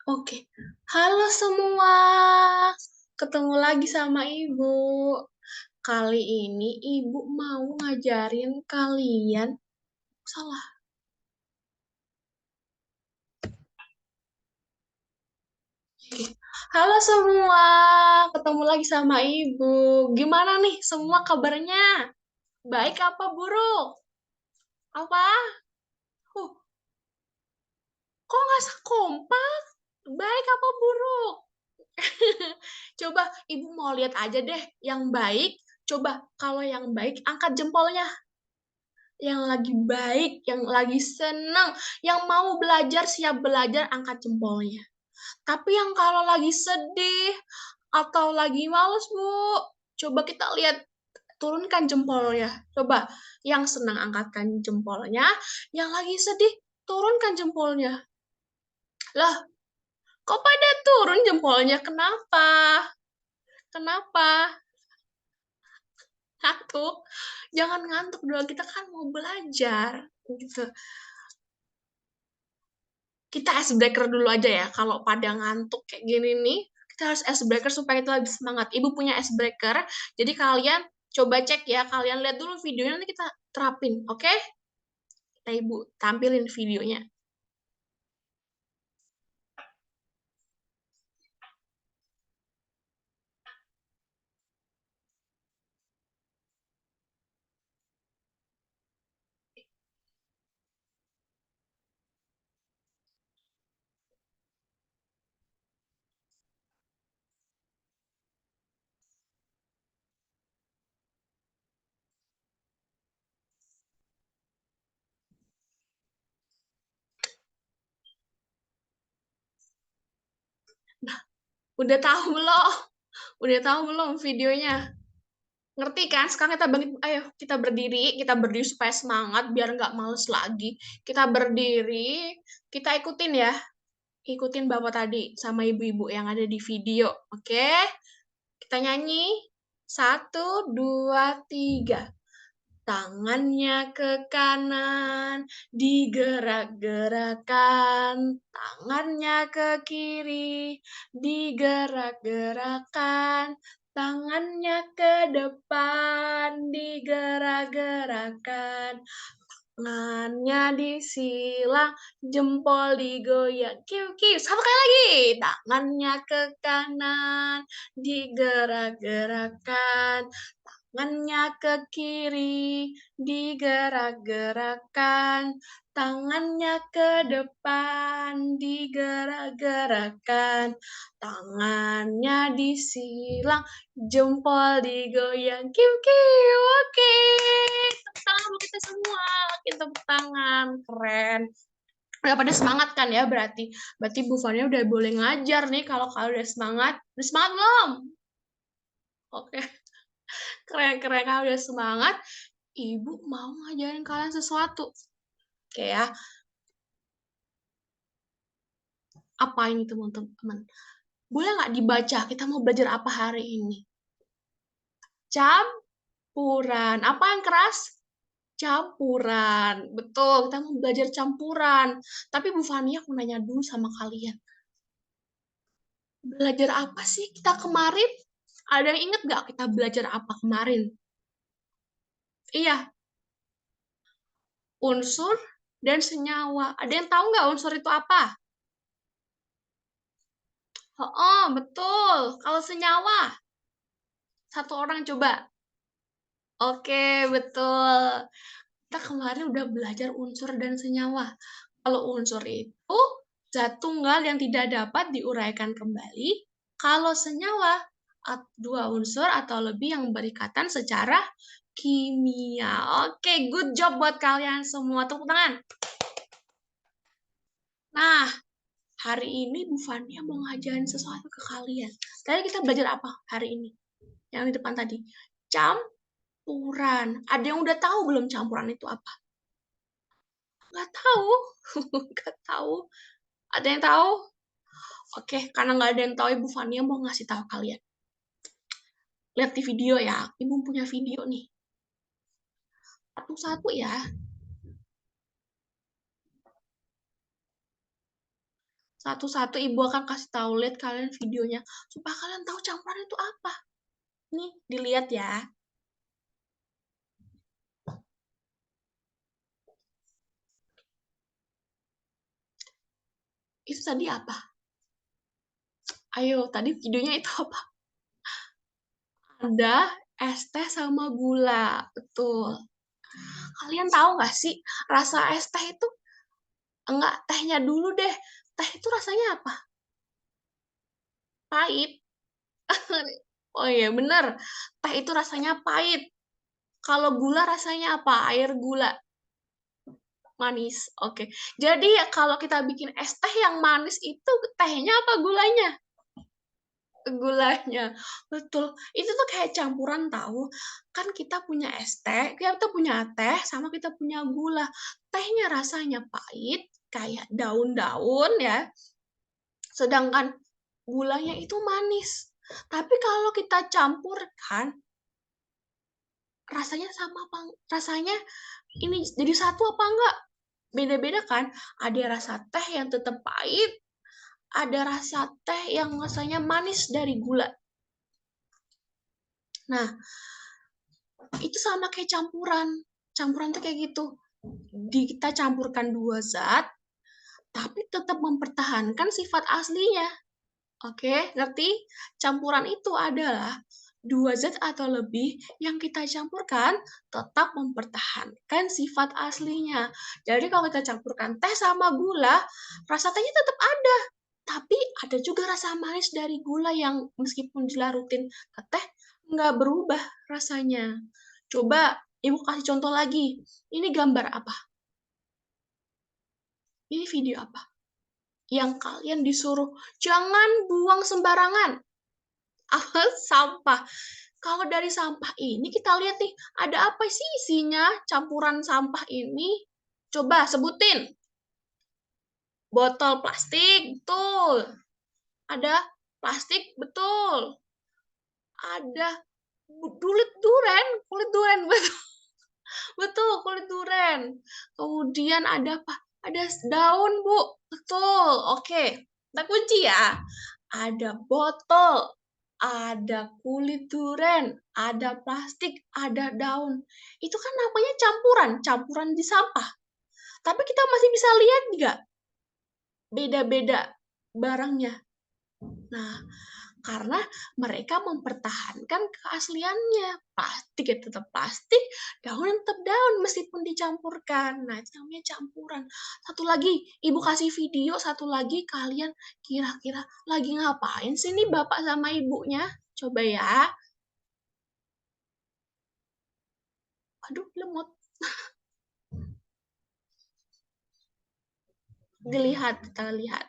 Oke, halo semua. Ketemu lagi sama Ibu. Kali ini Ibu mau ngajarin kalian salah. Oke. Halo semua, ketemu lagi sama Ibu. Gimana nih semua kabarnya? Baik apa buruk? Apa? Huh, kok nggak sekompak? Baik apa buruk? Coba Ibu mau lihat aja deh yang baik. Coba kalau yang baik angkat jempolnya. Yang lagi baik, yang lagi senang, yang mau belajar, siap belajar, angkat jempolnya. Tapi yang kalau lagi sedih atau lagi males, Bu, coba kita lihat, turunkan jempolnya. Coba yang senang angkatkan jempolnya, yang lagi sedih turunkan jempolnya. Lah, kok pada turun jempolnya? Kenapa? Kenapa? Ngantuk? Jangan ngantuk dulu, kita kan mau belajar. Gitu. Kita ice breaker dulu aja ya. Kalau pada ngantuk kayak gini nih, kita harus ice breaker supaya kita lebih semangat. Ibu punya ice breaker, jadi kalian coba cek ya, kalian lihat dulu videonya, nanti kita terapin, oke? Kita Ibu tampilin videonya. Nah, udah tahu belum? Udah tahu belum videonya? Ngerti kan? Sekarang kita bangkit, ayo kita berdiri supaya semangat, biar nggak males lagi. Kita berdiri, kita ikutin ya, ikutin Bapak tadi sama ibu-ibu yang ada di video, oke? Kita nyanyi. Satu, dua, tiga. Tangannya ke kanan, digerak-gerakan. Tangannya ke kiri, digerak-gerakan. Tangannya ke depan, digerak-gerakan. Tangannya disilang, jempol digoyang. Kiu, kiu. Satu kali lagi. Tangannya ke kanan, digerak-gerakan. Tangannya ke kiri, digerak-gerakan. Tangannya ke depan, digerak-gerakan. Tangannya disilang, jempol digoyang. Kiu, kiu. Oke. Tepuk tangan dulu kita semua. Kita tepuk tangan. Keren. Udah pada semangat kan ya berarti. Berarti Bu Fania udah boleh ngajar nih kalau kalian udah semangat. Udah semangat belum? Oke. Keren-keren, kalau udah semangat, Ibu mau ngajarin kalian sesuatu. Oke ya, apa ini teman-teman? Boleh nggak dibaca? Kita mau belajar apa hari ini? Campuran. Apa yang keras? Campuran. Betul, kita mau belajar campuran. Tapi Bu Fani, aku nanya dulu sama kalian. Belajar apa sih kita kemarin? Ada yang inget nggak kita belajar apa kemarin? Iya, unsur dan senyawa. Ada yang tahu nggak unsur itu apa? Oh, betul. Kalau senyawa, satu orang coba. Oke, betul. Kita kemarin udah belajar unsur dan senyawa. Kalau unsur itu zat tunggal yang tidak dapat diuraikan kembali. Kalau senyawa, dua unsur atau lebih yang berikatan secara kimia. Oke, good job buat kalian semua. Tepuk tangan. Nah, hari ini Bu Fania mau ngajarin sesuatu ke kalian. Tadi kita belajar apa hari ini? Yang di depan tadi. Campuran. Ada yang udah tahu belum campuran itu apa? Nggak tahu. Nggak tahu. Ada yang tahu? Oke, karena nggak ada yang tahu, Ibu Fania mau ngasih tahu kalian. Lihat di video ya. Ibu punya video nih. Satu-satu ya. Satu-satu Ibu akan kasih tahu, lihat kalian videonya, supaya kalian tahu campuran itu apa. Nih, dilihat ya. Itu tadi apa? Ayo, tadi videonya itu apa? Ada es teh sama gula, betul. Kalian tahu nggak sih, rasa es teh itu, enggak, tehnya dulu deh. Teh itu rasanya apa? Pahit. Oh iya, bener. Teh itu rasanya pahit. Kalau gula rasanya apa? Air gula. Manis. Oke. Jadi kalau kita bikin es teh yang manis itu tehnya apa gulanya? Gulanya. Betul. Itu tuh kayak campuran tahu. Kan kita punya es teh, kita punya teh sama kita punya gula. Tehnya rasanya pahit kayak daun-daun ya. Sedangkan gulanya itu manis. Tapi kalau kita campurkan rasanya sama apa? Rasanya ini jadi satu apa enggak? Beda-beda kan? Ada rasa teh yang tetap pahit, ada rasa teh yang rasanya manis dari gula. Nah, itu sama kayak campuran. Campuran tuh kayak gitu. Kita campurkan dua zat, tapi tetap mempertahankan sifat aslinya. Oke, ngerti? Campuran itu adalah dua zat atau lebih yang kita campurkan tetap mempertahankan sifat aslinya. Jadi kalau kita campurkan teh sama gula, rasa tehnya tetap ada. Tapi ada juga rasa manis dari gula yang meskipun dilarutin ke teh, nggak berubah rasanya. Coba Ibu kasih contoh lagi. Ini gambar apa? Ini video apa? Yang kalian disuruh jangan buang sembarangan. Apa? Sampah. Kalau dari sampah ini kita lihat nih, ada apa sih isinya campuran sampah ini? Coba sebutin. Botol plastik, betul. Ada plastik, betul. Ada kulit duren, betul. Betul, kulit duren. Kemudian ada apa? Ada daun, Bu. Betul. Oke. Kita kunci ya. Ada botol, ada kulit duren, ada plastik, ada daun. Itu kan namanya campuran, campuran di sampah. Tapi kita masih bisa lihat nggak beda-beda barangnya. Nah, karena mereka mempertahankan keasliannya. Plastik ya tetap plastik, daun tetap daun meskipun dicampurkan. Nah, itu namanya campuran. Satu lagi, Ibu kasih video, satu lagi kalian kira-kira lagi ngapain sih nih Bapak sama Ibunya? Coba ya. Aduh, lemot. Dilihat, kita lihat.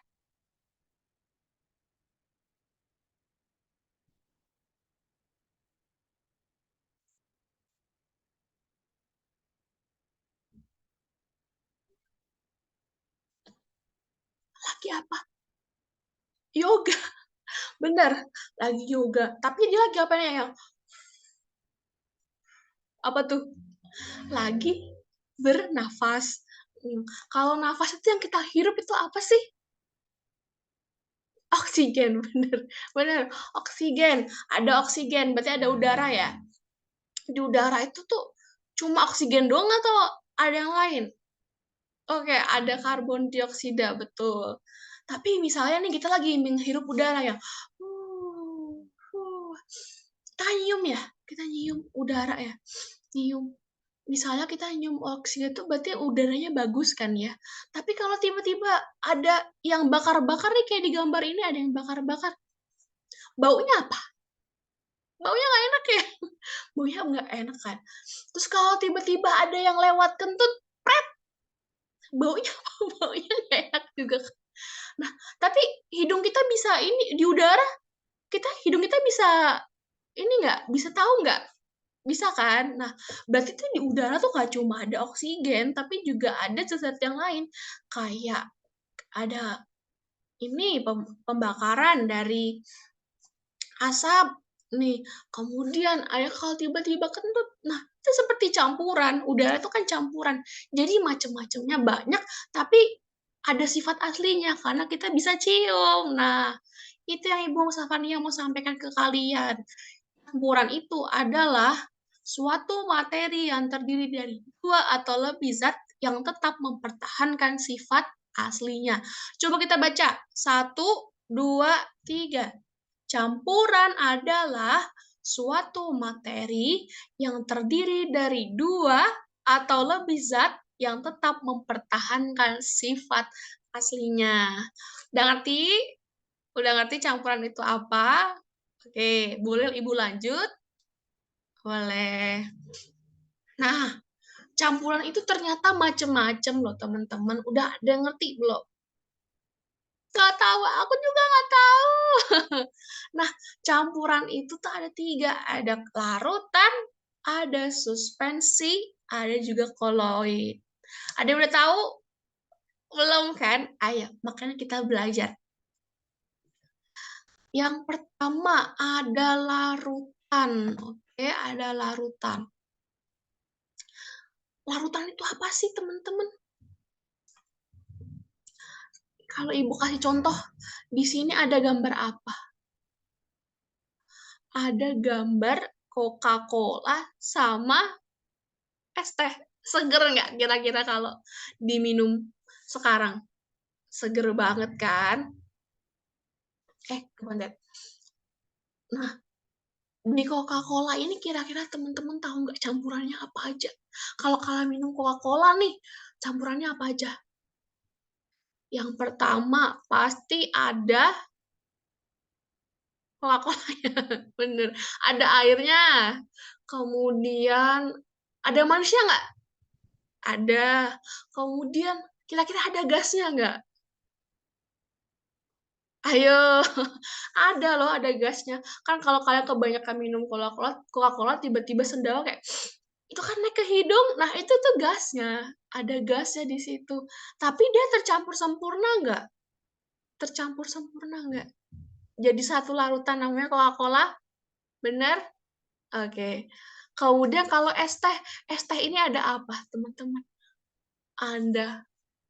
Lagi apa? Yoga. Bener, lagi yoga. Tapi dia lagi apa nih yang apa tuh? Lagi bernafas. Kalau nafas itu yang kita hirup itu apa sih? Oksigen, bener. Bener, oksigen. Ada oksigen, berarti ada udara ya. Di udara itu tuh cuma oksigen doang atau ada yang lain? Oke, ada karbon dioksida, betul. Tapi misalnya nih kita lagi menghirup udara yang kita nyium ya, kita nyium udara ya, nyium. Misalnya kita nyium oksigen itu berarti udaranya bagus kan ya. Tapi kalau tiba-tiba ada yang bakar-bakar nih kayak di gambar ini ada yang bakar-bakar, baunya apa? Baunya nggak enak ya? Baunya nggak enak kan? Terus kalau tiba-tiba ada yang lewat kentut, pret, baunya baunya nggak enak juga. Nah, tapi hidung kita bisa ini di udara, hidung kita bisa ini nggak? Bisa tahu nggak? Bisa kan? Nah, berarti tuh di udara tuh nggak cuma ada oksigen, tapi juga ada zat-zat yang lain. Kayak ada ini pembakaran dari asap nih. Kemudian ada kalau tiba-tiba kentut. Nah, itu seperti campuran. Udara itu kan campuran. Jadi macam-macamnya banyak, tapi ada sifat aslinya karena kita bisa cium. Nah, itu yang Ibu Safania mau sampaikan ke kalian. Campuran itu adalah suatu materi yang terdiri dari dua atau lebih zat yang tetap mempertahankan sifat aslinya. Coba kita baca. 1, 2, 3. Campuran adalah suatu materi yang terdiri dari dua atau lebih zat yang tetap mempertahankan sifat aslinya. Udah ngerti? Udah ngerti campuran itu apa? Oke, boleh Ibu lanjut? Boleh. Nah, campuran itu ternyata macem-macem loh teman-teman. Udah ada yang ngerti belum? Nggak tahu, aku juga nggak tahu. Nah, campuran itu tuh ada 3. Ada larutan, ada suspensi, ada juga koloid. Ada yang udah tahu? Belum kan? Ayo, makanya kita belajar. Yang pertama ada larutan. Oke, ada larutan. Larutan itu apa sih, teman-teman? Kalau Ibu kasih contoh, di sini ada gambar apa? Ada gambar Coca-Cola sama es teh. Seger nggak kira-kira kalau diminum sekarang? Seger banget kan? Kebandet. Nah, di Coca-Cola ini kira-kira teman-teman tahu nggak campurannya apa aja? Kalau kalian minum Coca-Cola nih, campurannya apa aja? Yang pertama pasti ada Coca-Colanya, bener. Ada airnya. Kemudian ada manisnya nggak? Ada. Kemudian kira-kira ada gasnya nggak? Ayo, ada loh, ada gasnya. Kan kalau kalian kebanyakan minum Coca-Cola tiba-tiba sendawa kayak itu kan naik ke hidung. Nah, itu tuh gasnya. Ada gasnya di situ. Tapi dia tercampur sempurna nggak? Tercampur sempurna nggak? Jadi satu larutan namanya Coca-Cola, bener? Oke. Kemudian kalau es teh ini ada apa, teman-teman? Ada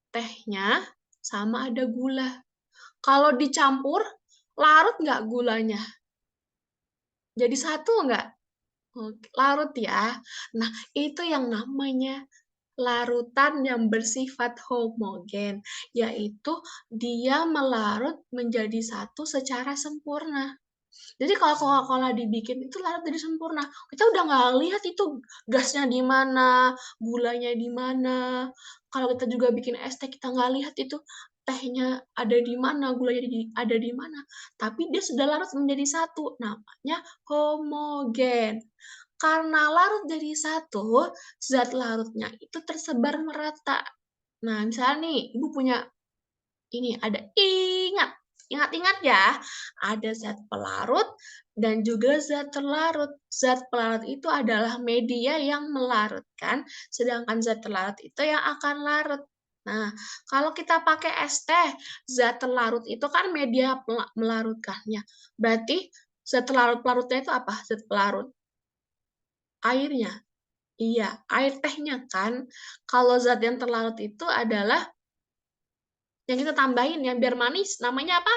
tehnya sama ada gula. Kalau dicampur, larut nggak gulanya? Jadi satu nggak? Oke, larut ya. Nah, itu yang namanya larutan yang bersifat homogen, yaitu dia melarut menjadi satu secara sempurna. Jadi kalau Coca-Cola dibikin itu larut jadi sempurna. Kita udah nggak lihat itu gasnya di mana, gulanya di mana. Kalau kita juga bikin es teh, kita nggak lihat itu tehnya ada di mana, gulanya ada di mana. Tapi dia sudah larut menjadi satu, namanya homogen. Karena larut jadi satu, zat larutnya itu tersebar merata. Nah, misalnya nih, Ibu punya ini ada ingat-ingat ya, ada zat pelarut dan juga zat terlarut. Zat pelarut itu adalah media yang melarutkan, sedangkan zat terlarut itu yang akan larut. Nah, kalau kita pakai es teh, zat terlarut itu kan media melarutkannya. Berarti zat pelarutnya itu apa? Zat pelarut. Airnya. Iya, air tehnya kan. Kalau zat yang terlarut itu adalah yang kita tambahin yang biar manis, namanya apa?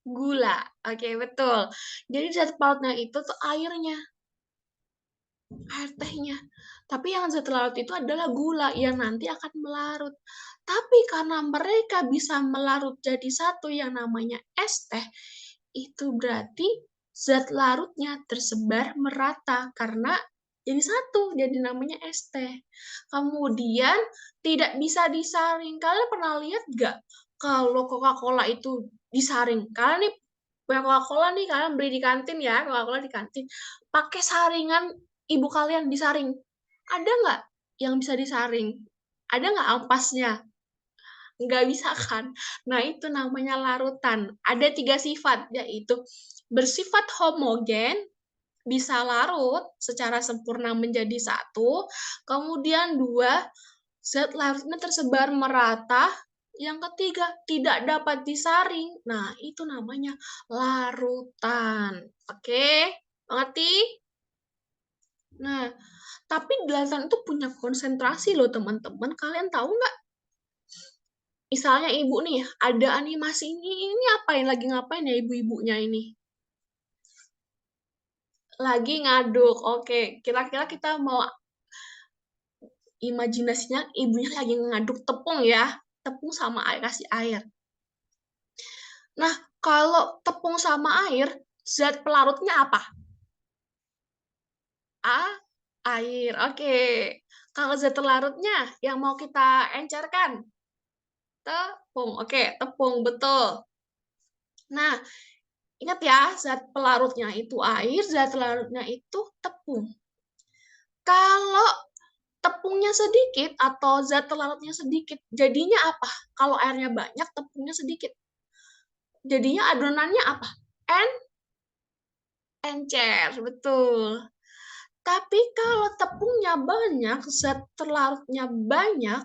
Gula. Oke, betul. Jadi zat pelarutnya itu tuh airnya, air tehnya. Tapi yang zat larut itu adalah gula yang nanti akan melarut. Tapi karena mereka bisa melarut jadi satu yang namanya es teh, itu berarti zat larutnya tersebar merata karena jadi satu, jadi namanya es teh. Kemudian tidak bisa disaring. Kalian pernah lihat nggak kalau Coca-Cola itu disaring? Kalian nih punya Coca-Cola nih, kalian beli di kantin ya, Coca-Cola di kantin. Pakai saringan ibu kalian disaring. Ada nggak yang bisa disaring? Ada nggak ampasnya? Nggak bisa kan? Nah, itu namanya larutan. Ada 3 sifat, yaitu bersifat homogen, bisa larut secara sempurna menjadi satu, kemudian 2, zat larutnya tersebar merata, yang ketiga, tidak dapat disaring. Nah, itu namanya larutan. Oke, mengerti? Nah, tapi larutan itu punya konsentrasi loh teman-teman. Kalian tahu nggak? Misalnya ibu nih, ada animasi ini apa yang lagi ngapain ya ibu-ibunya ini? Lagi ngaduk. Oke, kira-kira kita mau imajinasinya ibunya lagi ngaduk tepung ya. Tepung sama air, kasih air. Nah, kalau tepung sama air, zat pelarutnya apa? A, air. Oke. Kalau zat pelarutnya yang mau kita encerkan, tepung. Oke, tepung, betul. Nah, ingat ya, zat pelarutnya itu air, zat pelarutnya itu tepung. Kalau tepungnya sedikit atau zat pelarutnya sedikit, jadinya apa? Kalau airnya banyak, tepungnya sedikit. Jadinya adonannya apa? En encer, betul. Tapi kalau tepungnya banyak, zat pelarutnya banyak,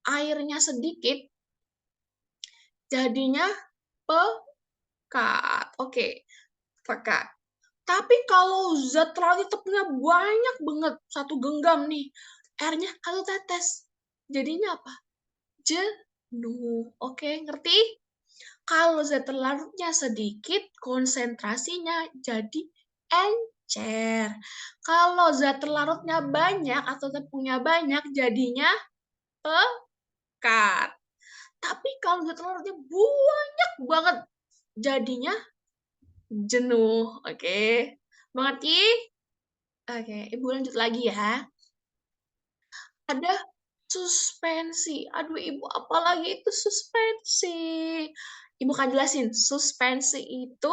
airnya sedikit, jadinya pekat. Oke, pekat. Tapi kalau zat pelarutnya tepungnya banyak banget, satu genggam nih, airnya satu tetes, jadinya apa? Jenuh. Oke, ngerti? Kalau zat larutnya sedikit, konsentrasinya jadi encer. Kalau zat larutnya banyak atau tepungnya banyak, jadinya pekat. Tapi kalau zat larutnya banyak banget, jadinya jenuh. Oke, mengerti? Oke, Ibu lanjut lagi ya. Ada suspensi. Aduh, Ibu, apalagi itu suspensi? Ibu kan jelasin, suspensi itu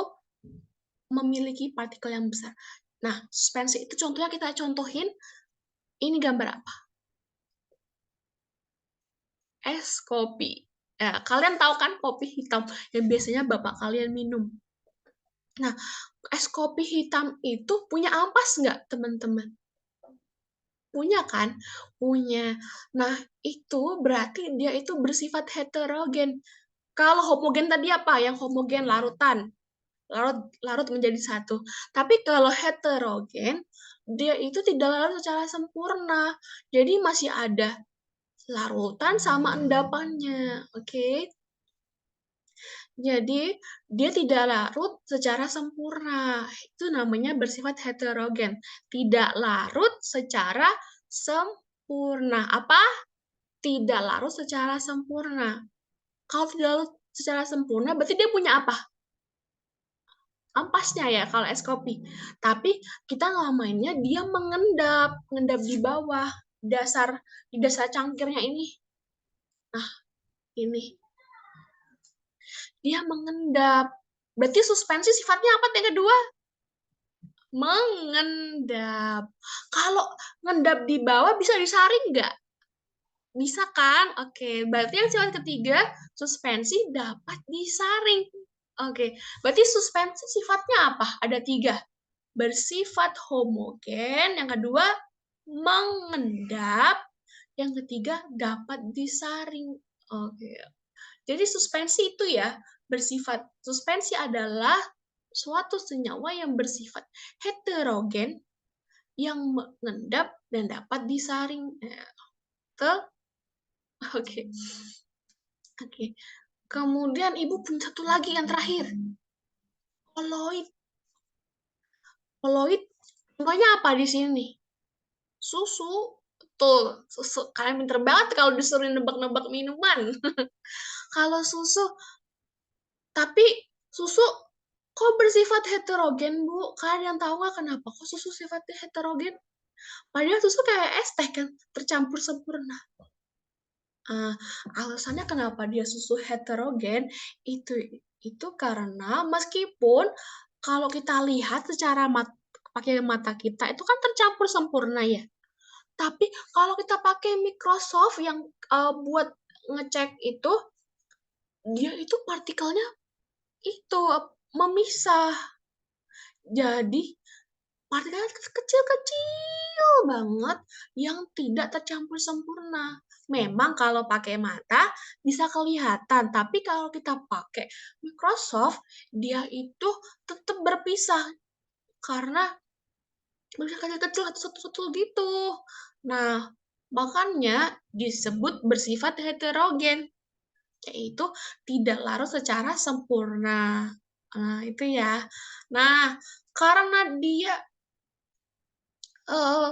memiliki partikel yang besar. Nah, suspensi itu contohnya kita contohin, ini gambar apa? Es kopi. Ya, kalian tahu kan kopi hitam yang biasanya bapak kalian minum. Nah, es kopi hitam itu punya ampas nggak, teman-teman? Punya kan? Punya. Nah, itu berarti dia itu bersifat heterogen. Kalau homogen tadi apa? Yang homogen larutan. Larut menjadi satu. Tapi kalau heterogen, dia itu tidak larut secara sempurna. Jadi masih ada larutan sama endapannya. Oke. Jadi dia tidak larut secara sempurna. Itu namanya bersifat heterogen. Tidak larut secara sempurna. Apa? Tidak larut secara sempurna. Kalau tidak larut secara sempurna, berarti dia punya apa? Ampasnya ya kalau es kopi. Tapi kita ngamainnya dia mengendap di bawah dasar di dasar cangkirnya ini. Nah, ini dia mengendap. Berarti suspensi sifatnya apa yang kedua? Mengendap. Kalau ngendap di bawah bisa disaring nggak? Bisa kan? Oke, berarti yang sifat ketiga suspensi dapat disaring. Oke, berarti suspensi sifatnya apa? Ada tiga. Bersifat homogen, yang kedua mengendap, yang ketiga dapat disaring. Oke. Jadi suspensi itu ya bersifat suspensi adalah suatu senyawa yang bersifat heterogen yang mengendap dan dapat disaring. Oke. Oke. Oke. Kemudian Ibu punya satu lagi yang terakhir. Koloid. Koloid contohnya apa di sini? Susu. Tuh, susu. Kalian pinter banget kalau disuruh nebak-nebak minuman. Kalau susu, tapi susu kok bersifat heterogen, Bu? Kalian yang tahu nggak kenapa kok susu sifatnya heterogen? Padahal susu kayak es teh kan, tercampur sempurna. Alasannya kenapa dia susu heterogen, itu karena meskipun kalau kita lihat secara pakai mata kita, itu kan tercampur sempurna ya. Tapi kalau kita pakai Microsoft yang buat ngecek itu, dia itu partikelnya itu memisah. Jadi partikelnya kecil-kecil banget yang tidak tercampur sempurna. Memang kalau pakai mata bisa kelihatan, tapi kalau kita pakai Microsoft, dia itu tetap berpisah karena bisa kecil-kecil satu-satu gitu. Nah, makanya disebut bersifat heterogen. yaitu tidak larut secara sempurna. Nah, itu ya. Nah, karena dia eh,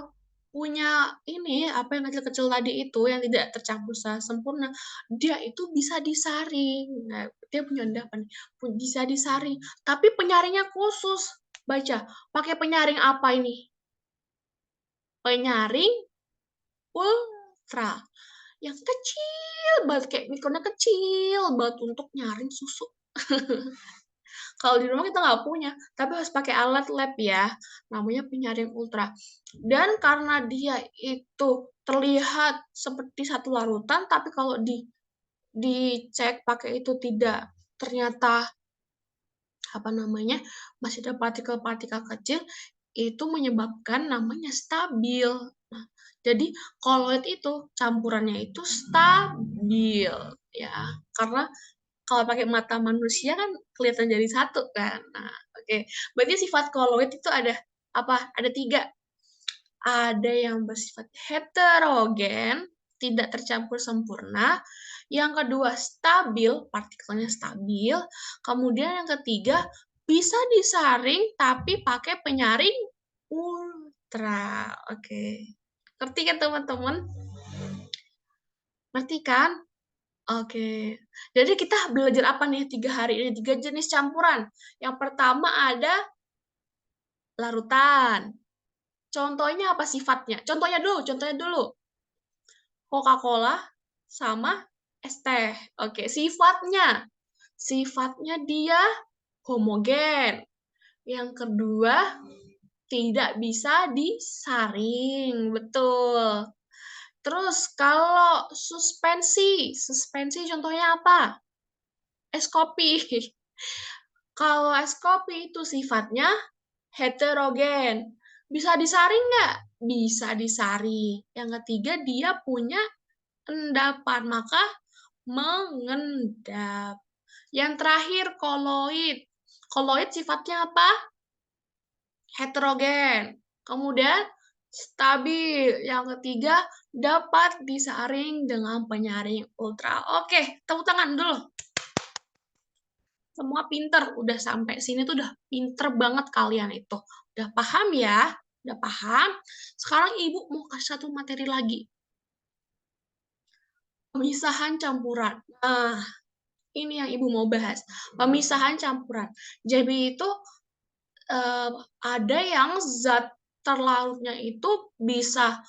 punya ini apa yang kecil-kecil tadi itu yang tidak tercampur secara sempurna, dia itu bisa disaring. Nah, dia punya endapan bisa disaring, tapi penyaringnya khusus. Baca, pakai penyaring apa ini? Penyaring ultra yang kecil banget, kayak mikronya kecil banget untuk nyaring susu. Kalau di rumah kita nggak punya, tapi harus pakai alat lab ya, namanya penyaring ultra. Dan karena dia itu terlihat seperti satu larutan, tapi kalau dicek pakai itu tidak, ternyata apa namanya masih ada partikel-partikel kecil, itu menyebabkan namanya stabil. Nah, jadi koloid itu campurannya itu stabil ya, karena kalau pakai mata manusia kan kelihatan jadi satu kan. Nah, oke. Berarti sifat koloid itu ada apa? Ada 3. Ada yang bersifat heterogen, tidak tercampur sempurna. Yang kedua, stabil, partikelnya stabil. Kemudian yang ketiga, bisa disaring tapi pakai penyaring ultra. Oke. Ngerti kan teman-teman? Ngerti kan? Oke, jadi kita belajar apa nih 3 hari ini? 3 jenis campuran. Yang pertama ada larutan. Contohnya apa sifatnya? Contohnya dulu. Coca-Cola sama es teh. Oke, sifatnya. Sifatnya dia homogen. Yang kedua, tidak bisa disaring. Betul. Terus kalau suspensi contohnya apa? Es kopi. Kalau es kopi itu sifatnya heterogen. Bisa disaring nggak? Bisa disaring. Yang ketiga, dia punya endapan, maka mengendap. Yang terakhir, koloid. Koloid sifatnya apa? Heterogen. Kemudian, stabil. Yang ketiga, dapat disaring dengan penyaring ultra. Oke, tepuk tangan dulu. Semua pinter, udah sampai sini tuh udah pinter banget kalian itu. Udah paham ya? Udah paham? Sekarang Ibu mau kasih satu materi lagi. Pemisahan campuran. Nah, ini yang Ibu mau bahas. Pemisahan campuran. Jadi itu ada yang zat terlarutnya itu bisa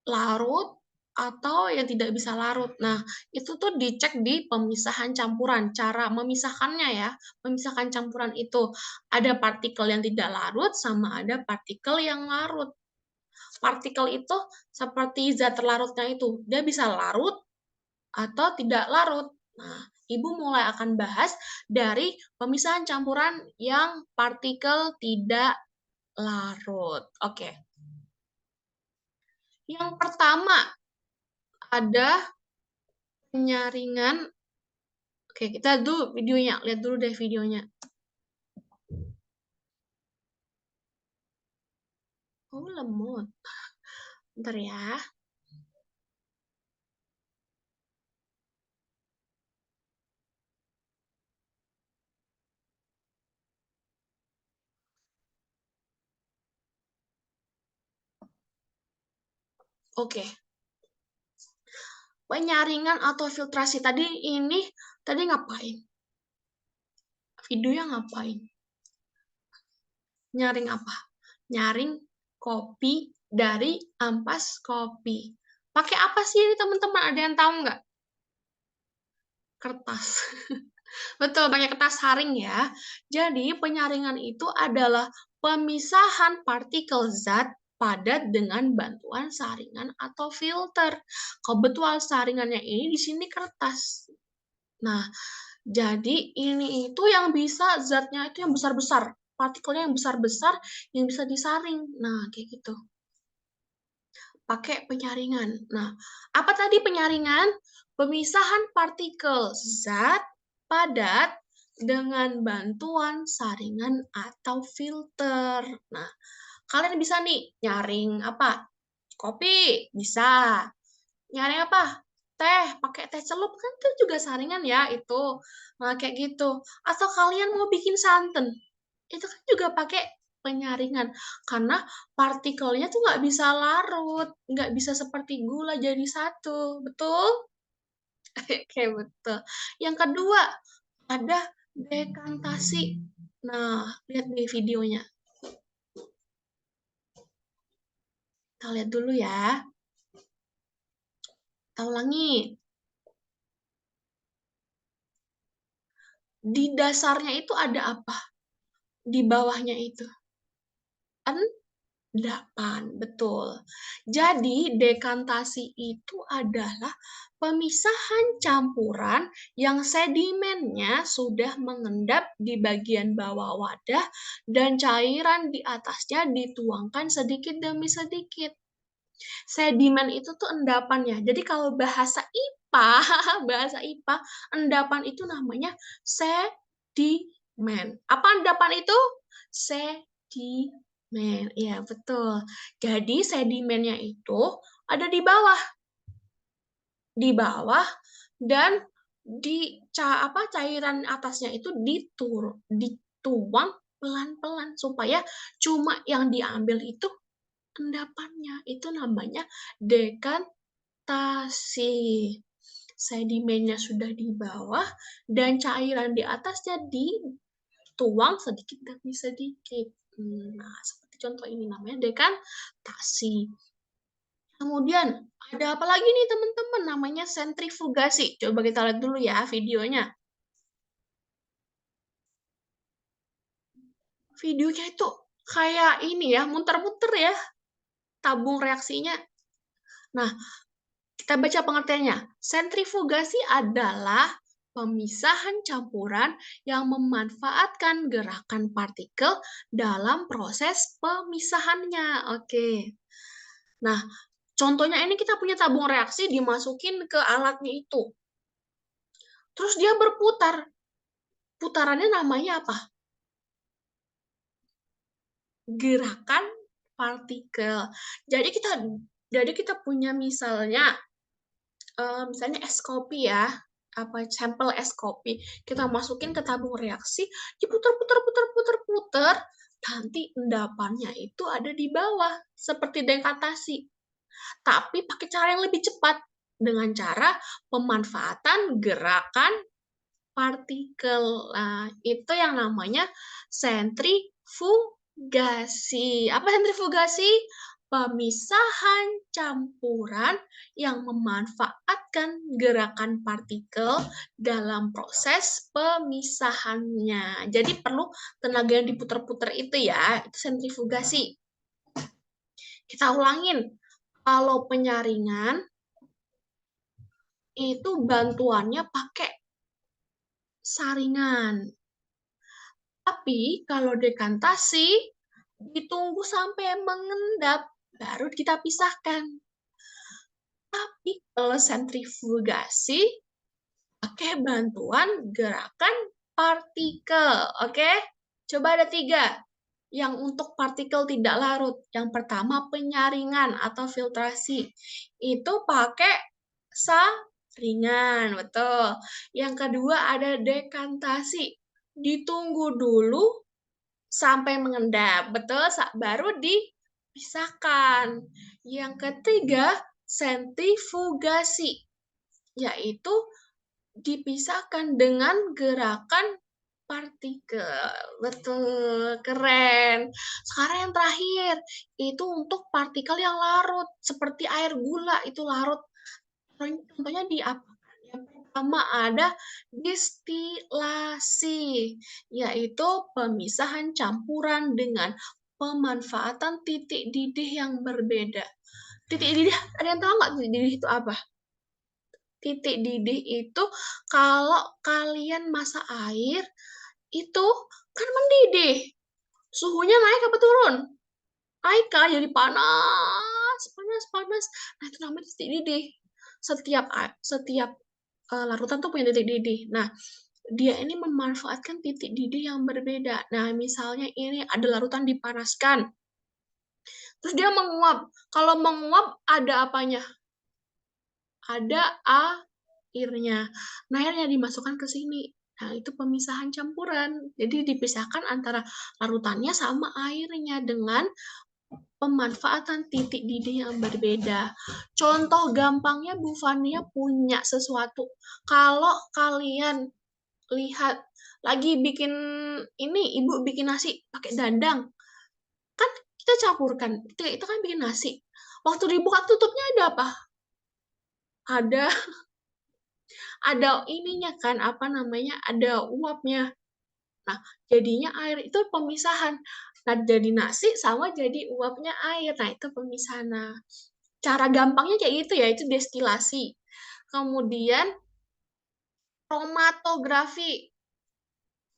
larut atau yang tidak bisa larut. Nah, itu tuh dicek di pemisahan campuran. Cara memisahkannya ya, memisahkan campuran itu. Ada partikel yang tidak larut sama ada partikel yang larut. Partikel itu seperti zat terlarutnya itu. Dia bisa larut atau tidak larut. Nah, Ibu mulai akan bahas dari pemisahan campuran yang partikel tidak larut. Oke. Yang pertama ada penyaringan. Oke, kita dulu videonya. Lihat dulu deh videonya. Oh, lemot. Bentar ya. Oke. Penyaringan atau filtrasi. Tadi ngapain? Videonya ngapain? Nyaring apa? Nyaring kopi dari ampas kopi. Pakai apa sih ini teman-teman? Ada yang tahu nggak? Kertas. Betul, pakai kertas saring ya. Jadi penyaringan itu adalah pemisahan partikel zat padat dengan bantuan saringan atau filter. Kebetulan saringannya ini di sini kertas. Nah, jadi ini itu yang bisa zatnya itu yang besar-besar. Partikelnya yang besar-besar yang bisa disaring. Nah, kayak gitu. Pakai penyaringan. Nah, apa tadi penyaringan? Pemisahan partikel zat padat dengan bantuan saringan atau filter. Nah, kalian bisa nih nyaring apa? Kopi, bisa. Nyaring apa? teh, pakai teh celup kan itu juga saringan ya itu. Nah, kayak gitu. Atau kalian mau bikin santan, itu kan juga pakai penyaringan. Karena partikelnya tuh nggak bisa larut, nggak bisa seperti gula jadi satu. Betul? Oke, betul. Yang kedua, ada dekantasi. Nah, lihat di videonya. Kita lihat dulu ya. Kita ulangi. Di dasarnya itu ada apa? Di bawahnya itu. Endapan, betul. Jadi, dekantasi itu adalah pemisahan campuran yang sedimennya sudah mengendap di bagian bawah wadah dan cairan di atasnya dituangkan sedikit demi sedikit. Sedimen itu tuh endapan ya. Jadi kalau bahasa IPA, bahasa IPA, endapan itu namanya sedimen. Apa endapan itu? Sedimen. Iya, betul. Jadi sedimennya itu ada di bawah. Di bawah dan cairan atasnya itu dituang pelan-pelan supaya cuma yang diambil itu endapannya. Itu namanya dekantasi. Sedimennya sudah di bawah dan cairan di atasnya dituang sedikit demi sedikit. Nah, seperti contoh ini namanya dekantasi. Kemudian ada apa lagi nih teman-teman? Namanya sentrifugasi. Coba kita lihat dulu ya videonya. Videonya itu kayak ini ya, muter-muter ya, tabung reaksinya. Nah, kita baca pengertiannya. Sentrifugasi adalah pemisahan campuran yang memanfaatkan gerakan partikel dalam proses pemisahannya. Oke. Nah, contohnya ini kita punya tabung reaksi dimasukin ke alatnya itu. Terus dia berputar. Putarannya namanya apa? Gerakan partikel. Jadi kita punya misalnya es kopi ya, sampel es kopi, kita masukin ke tabung reaksi, diputar-putar, putar-putar, nanti endapannya itu ada di bawah, seperti dekantasi. Tapi pakai cara yang lebih cepat, dengan cara pemanfaatan gerakan partikel. Nah, itu yang namanya sentrifugasi. Apa sentrifugasi? Pemisahan campuran yang memanfaatkan gerakan partikel dalam proses pemisahannya. Jadi perlu tenaga yang diputar-putar itu ya, itu sentrifugasi. Kita ulangin. Kalau penyaringan itu bantuannya pakai saringan. Tapi kalau dekantasi, ditunggu sampai mengendap, baru kita pisahkan. Tapi kalau sentrifugasi, pakai bantuan gerakan partikel. Oke? Coba ada 3. Yang untuk partikel tidak larut. Yang pertama penyaringan atau filtrasi. Itu pakai saringan, betul. Yang kedua ada dekantasi. Ditunggu dulu sampai mengendap, betul? Baru dipisahkan. Yang ketiga, sentrifugasi, yaitu dipisahkan dengan gerakan partikel. Betul, keren. Sekarang yang terakhir, itu untuk partikel yang larut, seperti air gula, itu larut. Contohnya di apa? Yang pertama ada distilasi, yaitu pemisahan campuran dengan pemanfaatan titik didih yang berbeda. Titik didih, ada yang tahu nggak titik didih itu apa? Titik didih itu kalau kalian masak air, itu kan mendidih. Suhunya naik apa turun? Naik kan, jadi panas, panas, panas. Nah, itu namanya titik didih. Setiap larutan tuh punya titik didih. Nah, dia ini memanfaatkan titik didih yang berbeda. Nah, misalnya ini ada larutan dipanaskan. Terus dia menguap. Kalau menguap ada apanya? ada airnya. Nah, airnya dimasukkan ke sini. Nah, itu pemisahan campuran. Jadi dipisahkan antara larutannya sama airnya dengan pemanfaatan titik didih yang berbeda. Contoh gampangnya Bu Fania punya sesuatu. Kalau kalian lihat lagi bikin ini, Ibu bikin nasi pakai dandang, kan kita campurkan. Itu kan bikin nasi. Waktu dibuka tutupnya ada apa? Ada ininya kan, apa namanya? Ada uapnya. Nah, jadinya air itu pemisahan. Nah, jadi nasi sama jadi uapnya air. Nah, itu pemisahan. Nah, cara gampangnya kayak gitu ya, itu destilasi. Kemudian kromatografi.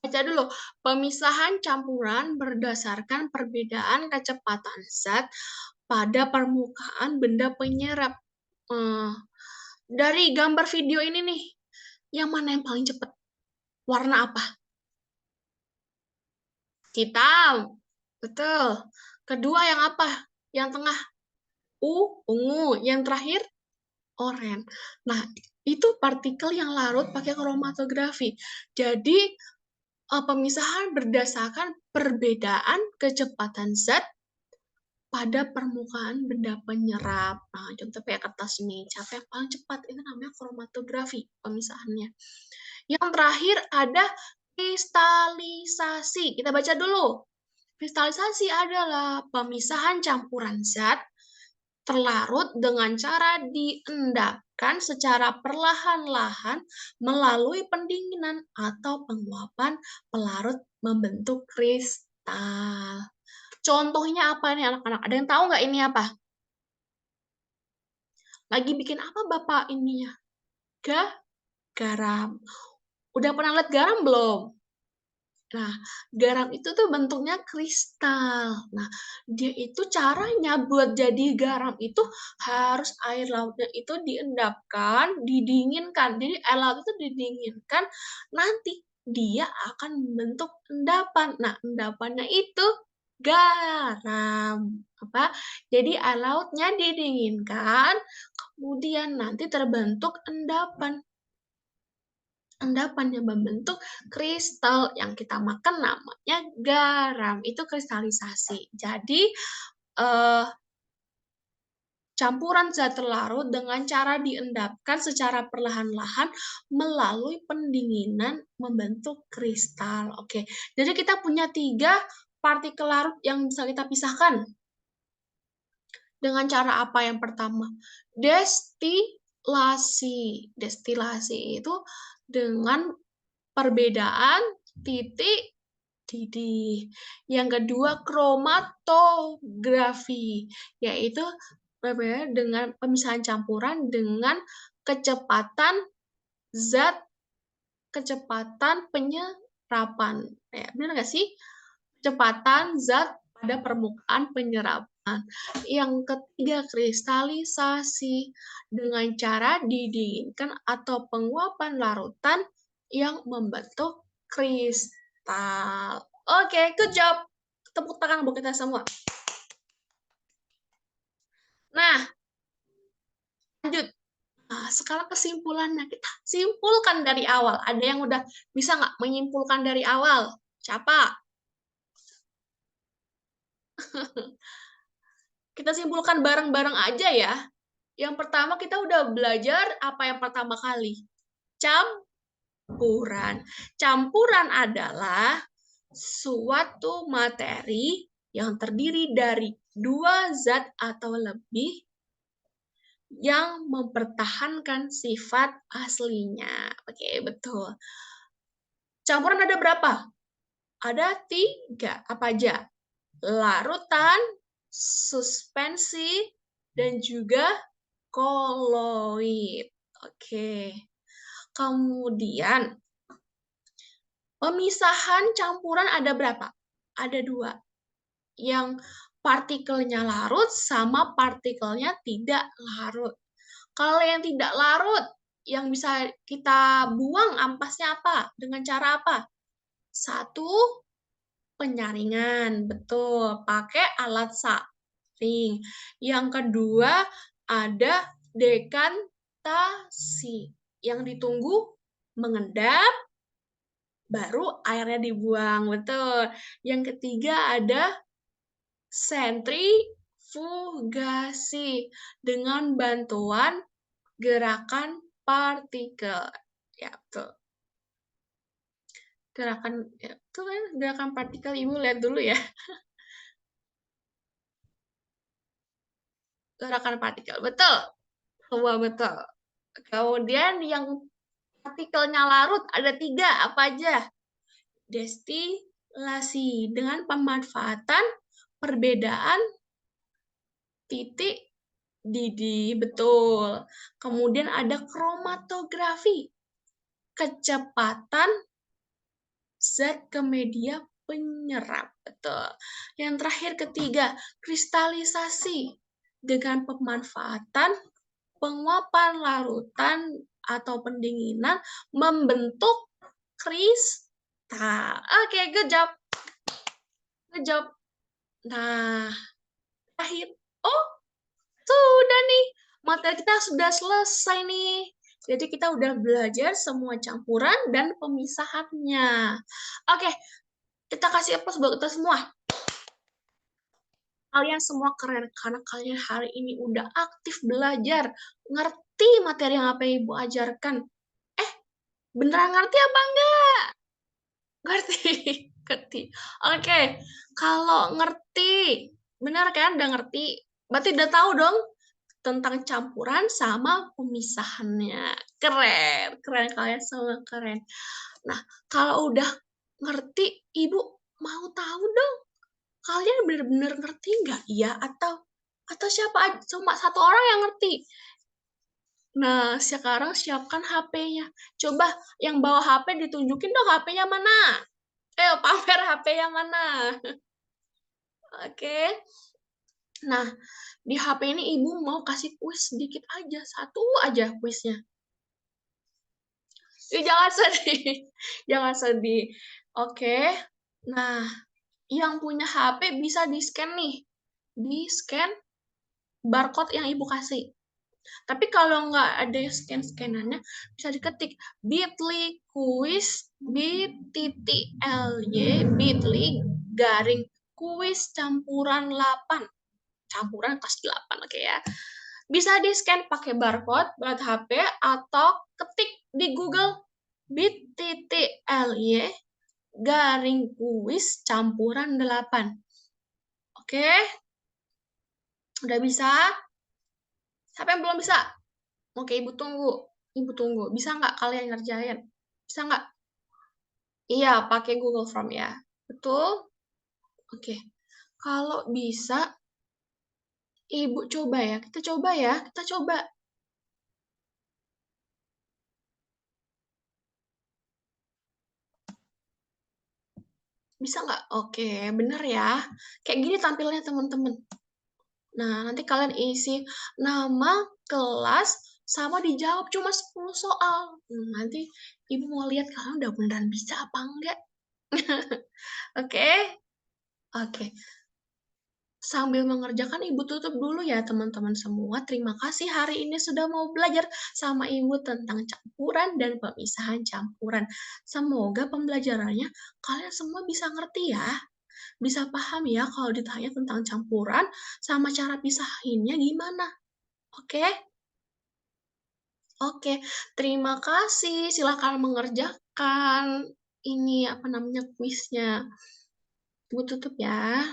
Baca dulu. Pemisahan campuran berdasarkan perbedaan kecepatan zat pada permukaan benda penyerap. Eh, dari gambar video ini nih, yang mana yang paling cepat? Warna apa? Hitam. Betul. Kedua yang apa? Yang tengah ungu. Yang terakhir oranye. Nah, itu partikel yang larut pakai kromatografi. Jadi pemisahan berdasarkan perbedaan kecepatan zat pada permukaan benda penyerap. Nah, contoh kayak kertas ini, siapa yang paling cepat? Itu namanya kromatografi pemisahannya. Yang terakhir ada kristalisasi. Kita baca dulu. Kristalisasi adalah pemisahan campuran zat terlarut dengan cara diendapkan secara perlahan-lahan melalui pendinginan atau penguapan pelarut membentuk kristal. Contohnya apa nih anak-anak? Ada yang tahu nggak ini apa? Lagi bikin apa Bapak ininya? Garam. Udah pernah lihat garam belum? Nah, garam itu tuh bentuknya kristal. Nah, dia itu caranya buat jadi garam itu harus air lautnya itu diendapkan, didinginkan. Jadi air laut itu didinginkan, nanti dia akan membentuk endapan. Nah, endapannya itu garam. Apa? Jadi air lautnya didinginkan, kemudian nanti terbentuk endapan. Endapan yang membentuk kristal yang kita makan namanya garam. Itu kristalisasi. Jadi campuran zat terlarut dengan cara diendapkan secara perlahan-lahan melalui pendinginan membentuk kristal. Oke, jadi kita punya 3 partikel larut yang bisa kita pisahkan. Dengan cara apa yang pertama? Destilasi. Destilasi itu dengan perbedaan titik didih. Yang kedua, kromatografi, yaitu dengan pemisahan campuran dengan kecepatan zat, kecepatan penyerapan. Benar nggak sih? Kecepatan zat pada permukaan penyerapan. Yang ketiga, kristalisasi dengan cara didinginkan atau penguapan larutan yang membentuk kristal. Oke, good job. Tepuk tangan buat kita semua. Nah, lanjut. Nah, sekarang kesimpulannya. Kita simpulkan dari awal. Ada yang udah bisa nggak menyimpulkan dari awal? Siapa? Kita simpulkan bareng-bareng aja ya. Yang pertama kita udah belajar apa yang pertama kali? Campuran. Campuran adalah suatu materi yang terdiri dari 2 zat atau lebih yang mempertahankan sifat aslinya. Oke, betul. Campuran ada berapa? Ada 3. Apa aja? Larutan, suspensi, dan juga koloid. Oke. Kemudian, pemisahan campuran ada berapa? Ada 2. Yang partikelnya larut sama partikelnya tidak larut. Kalau yang tidak larut, yang bisa kita buang ampasnya apa? Dengan cara apa? 1, penyaringan. Betul, pakai alat saring. Yang kedua, ada dekan fermentasi. Yang ditunggu mengendap, baru airnya dibuang. Betul. Yang ketiga ada sentrifugasi dengan bantuan gerakan partikel. Ya, betul. Gerakan ya, itu kan gerakan partikel. Ibu lihat dulu ya. Gerakan partikel. Betul. Wah, betul. Kemudian yang partikelnya larut ada 3, apa aja? Destilasi dengan pemanfaatan perbedaan titik didih, betul. Kemudian ada kromatografi, kecepatan zat ke media penyerap, betul. Yang terakhir ketiga, kristalisasi dengan pemanfaatan penguapan larutan atau pendinginan membentuk kristal. Oke, good job. Good job. Nah, terakhir. Oh, sudah nih. Materi kita sudah selesai nih. Jadi kita udah belajar semua campuran dan pemisahannya. Oke, kita kasih applause buat kita semua. Kalian semua keren karena kalian hari ini udah aktif belajar, ngerti materi yang apa Ibu ajarkan. Beneran ngerti apa enggak? Ngerti, ngerti. Oke, kalau ngerti, benar kan? Udah ngerti. Berarti udah tahu dong tentang campuran sama pemisahannya. Keren, keren kalian semua keren. Nah, kalau udah ngerti, Ibu mau tahu dong, kalian bener-bener ngerti nggak ya? Atau siapa cuma satu orang yang ngerti? Nah, sekarang siapkan HP-nya. Coba yang bawa HP ditunjukin dong HP-nya mana. Ayo pamer HP-nya mana. Oke. Nah, di HP ini Ibu mau kasih kuis sedikit aja. Satu aja kuisnya. Jangan sedih. Jangan sedih. Oke. Nah, yang punya HP bisa di-scan nih. Di-scan barcode yang Ibu kasih. Tapi kalau nggak ada scan-scanannya, bisa diketik bit.ly kuis bit.ly bit.ly garing kuis campuran 8. Campuran pasti 8, oke ya. Bisa di-scan pakai barcode buat HP atau ketik di Google bit.ly garing kuis campuran 8. Oke? Udah bisa? Siapa yang belum bisa? Oke, Ibu tunggu. Ibu tunggu. Bisa nggak kalian ngerjain? Bisa nggak? Iya, pakai Google Form ya. Betul? Oke. Kalau bisa, Ibu coba ya. Kita coba ya. Kita coba. Bisa nggak? Oke, bener ya. Kayak gini tampilnya teman-teman. Nah, nanti kalian isi nama, kelas, sama dijawab cuma 10 soal. Nanti Ibu mau lihat kalian udah beneran bisa apa enggak. Oke? Oke. Sambil mengerjakan, Ibu tutup dulu ya teman-teman semua. Terima kasih hari ini sudah mau belajar sama Ibu tentang campuran dan pemisahan campuran. Semoga pembelajarannya kalian semua bisa ngerti ya. Bisa paham ya kalau ditanya tentang campuran sama cara pisahinnya gimana. Oke? Oke, terima kasih. Silakan mengerjakan ini apa namanya kuisnya. Ibu tutup ya.